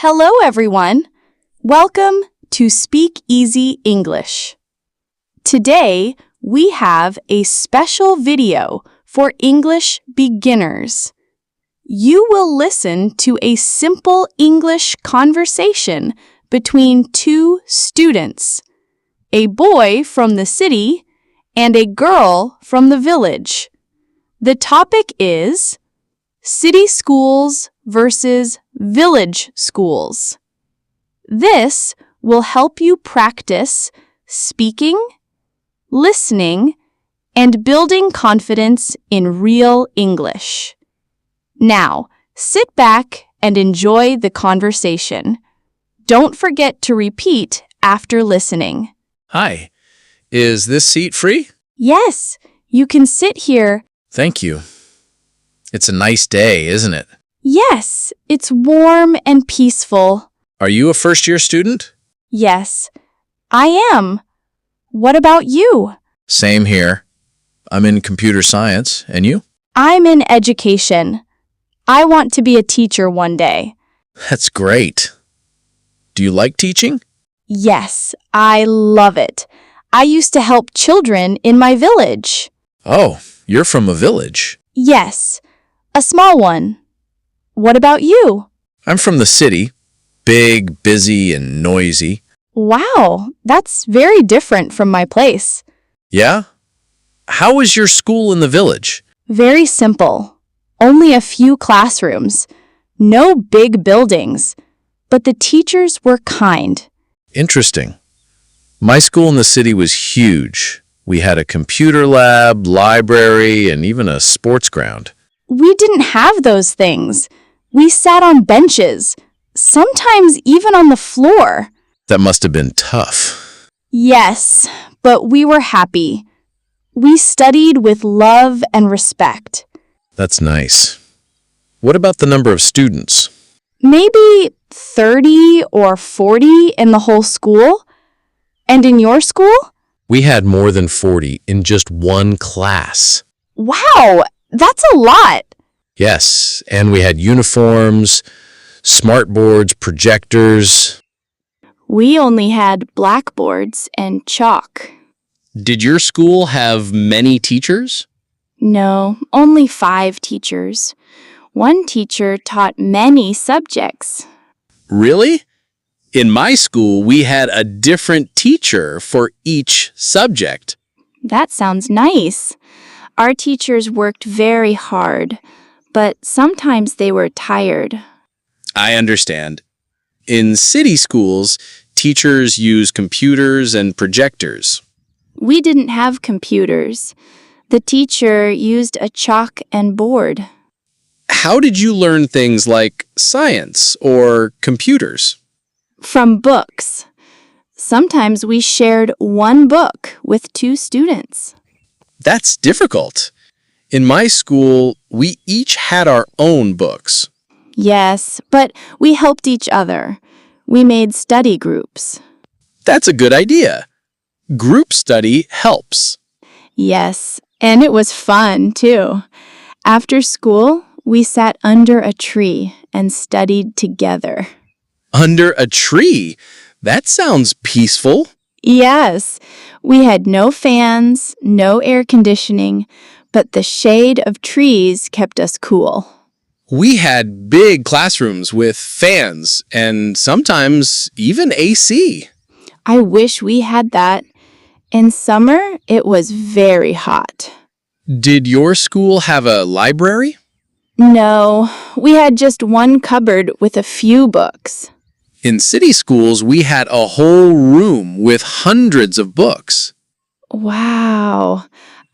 Hello, everyone. Welcome to Speak Easy English. Today, we have a special video for English beginners. You will listen to a simple English conversation between two students, a boy from the city and a girl from the village. The topic is city schools versus village schools. This will help you practice speaking, listening, and building confidence in real English. Now, sit back and enjoy the conversation. Don't forget to repeat after listening. Hi. Is this seat free? Yes, you can sit here. Thank you. It's a nice day, isn't it? Yes, it's warm and peaceful. Are you a first-year student? Yes, I am. What about you? Same here. I'm in computer science. And you? I'm in education. I want to be a teacher one day. That's great. Do you like teaching? Yes, I love it. I used to help children in my village. Oh, you're from a village. Yes, a small one. What about you? I'm from the city. Big, busy, and noisy. Wow, that's very different from my place. Yeah? How was your school in the village? Very simple. Only a few classrooms. No big buildings. But the teachers were kind. Interesting. My school in the city was huge. We had a computer lab, library, and even a sports ground. We didn't have those things. We sat on benches, sometimes even on the floor. That must have been tough. Yes, but we were happy. We studied with love and respect. That's nice. What about the number of students? Maybe 30 or 40 in the whole school? And in your school? We had more than 40 in just one class. Wow, that's a lot. Yes, and we had uniforms, smart boards, projectors. We only had blackboards and chalk. Did your school have many teachers? No, only 5 teachers. One teacher taught many subjects. Really? In my school, we had a different teacher for each subject. That sounds nice. Our teachers worked very hard, but sometimes they were tired. I understand. In city schools, teachers use computers and projectors. We didn't have computers. The teacher used a chalk and board. How did you learn things like science or computers? From books. Sometimes we shared one book with 2 students. That's difficult. In my school, we each had our own books. Yes, but we helped each other. We made study groups. That's a good idea. Group study helps. Yes, and it was fun, too. After school, we sat under a tree and studied together. Under a tree? That sounds peaceful. Yes, we had no fans, no air conditioning, but the shade of trees kept us cool. We had big classrooms with fans and sometimes even AC. I wish we had that. In summer, it was very hot. Did your school have a library? No, we had just one cupboard with a few books. In city schools, we had a whole room with hundreds of books. Wow,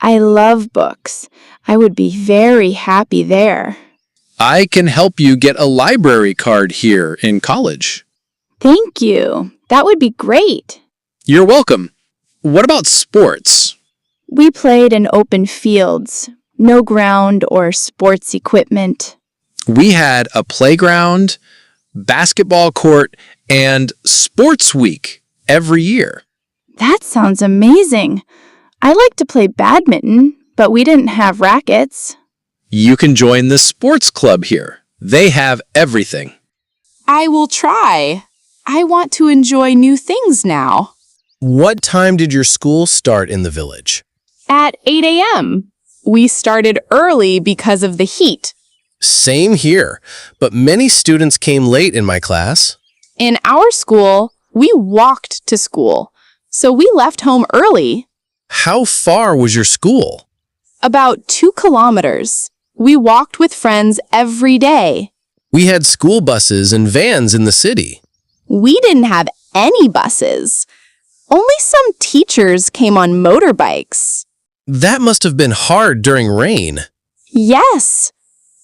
I love books. I would be very happy there. I can help you get a library card here in college. Thank you. That would be great. You're welcome. What about sports? We played in open fields, no ground or sports equipment. We had a playground, basketball court, and sports week every year. That sounds amazing. I like to play badminton, but we didn't have rackets. You can join the sports club here. They have everything. I will try. I want to enjoy new things now. What time did your school start in the village? At 8 a.m. We started early because of the heat. Same here, but many students came late in my class. In our school, we walked to school, so we left home early. How far was your school? About 2 kilometers. We walked with friends every day. We had school buses and vans in the city. We didn't have any buses. Only some teachers came on motorbikes. That must have been hard during rain. Yes.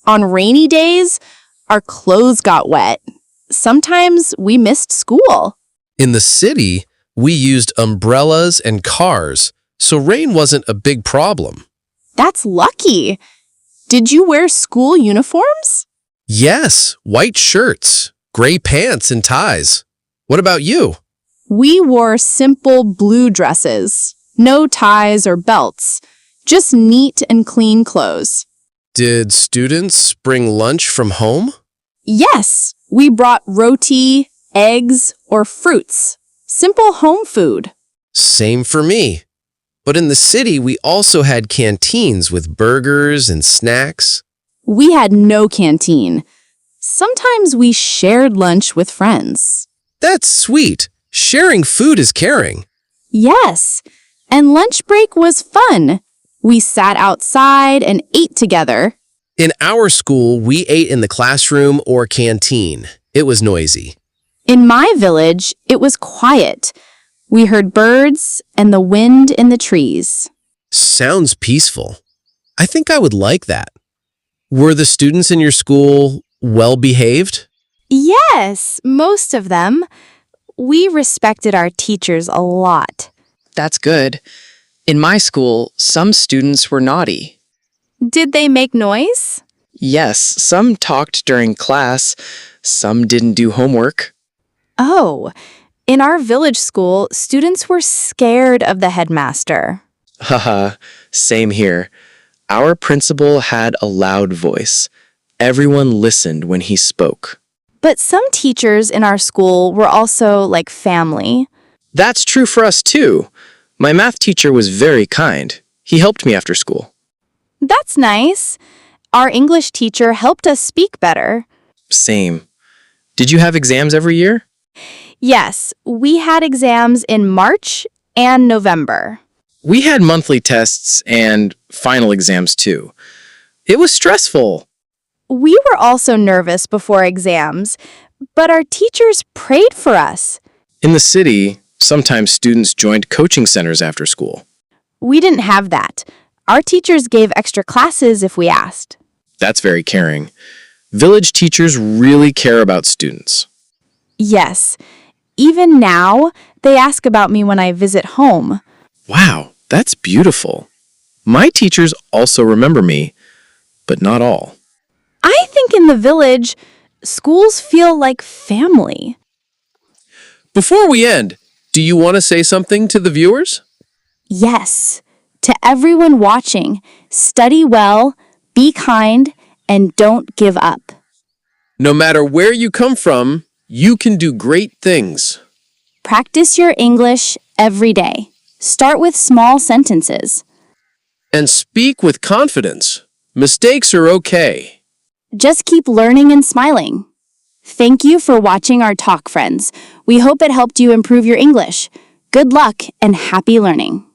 On rainy days, our clothes got wet. Sometimes we missed school. In the city, we used umbrellas and cars, so rain wasn't a big problem. That's lucky. Did you wear school uniforms? Yes, white shirts, gray pants and ties. What about you? We wore simple blue dresses. No ties or belts. Just neat and clean clothes. Did students bring lunch from home? Yes, we brought roti, eggs, or fruits. Simple home food. Same for me. But in the city, we also had canteens with burgers and snacks. We had no canteen. Sometimes we shared lunch with friends. That's sweet. Sharing food is caring. Yes, and lunch break was fun. We sat outside and ate together. In our school, we ate in the classroom or canteen. It was noisy. In my village, it was quiet. We heard birds and the wind in the trees. Sounds peaceful. I think I would like that. Were the students in your school well behaved? Yes, most of them. We respected our teachers a lot. That's good. In my school, some students were naughty. Did they make noise? Yes, some talked during class, some didn't do homework. Oh, in our village school, students were scared of the headmaster. Haha, same here. Our principal had a loud voice. Everyone listened when he spoke. But some teachers in our school were also like family. That's true for us too. My math teacher was very kind. He helped me after school. That's nice. Our English teacher helped us speak better. Same. Did you have exams every year? Yes, we had exams in March and November. We had monthly tests and final exams too. It was stressful. We were also nervous before exams, but our teachers prayed for us. In the city, sometimes students joined coaching centers after school. We didn't have that. Our teachers gave extra classes if we asked. That's very caring. Village teachers really care about students. Yes. Even now, they ask about me when I visit home. Wow, that's beautiful. My teachers also remember me, but not all. I think in the village, schools feel like family. Before we end, do you want to say something to the viewers? Yes. To everyone watching, study well, be kind, and don't give up. No matter where you come from, you can do great things. Practice your English every day. Start with small sentences. And speak with confidence. Mistakes are okay. Just keep learning and smiling. Thank you for watching our talk, friends. We hope it helped you improve your English. Good luck and happy learning.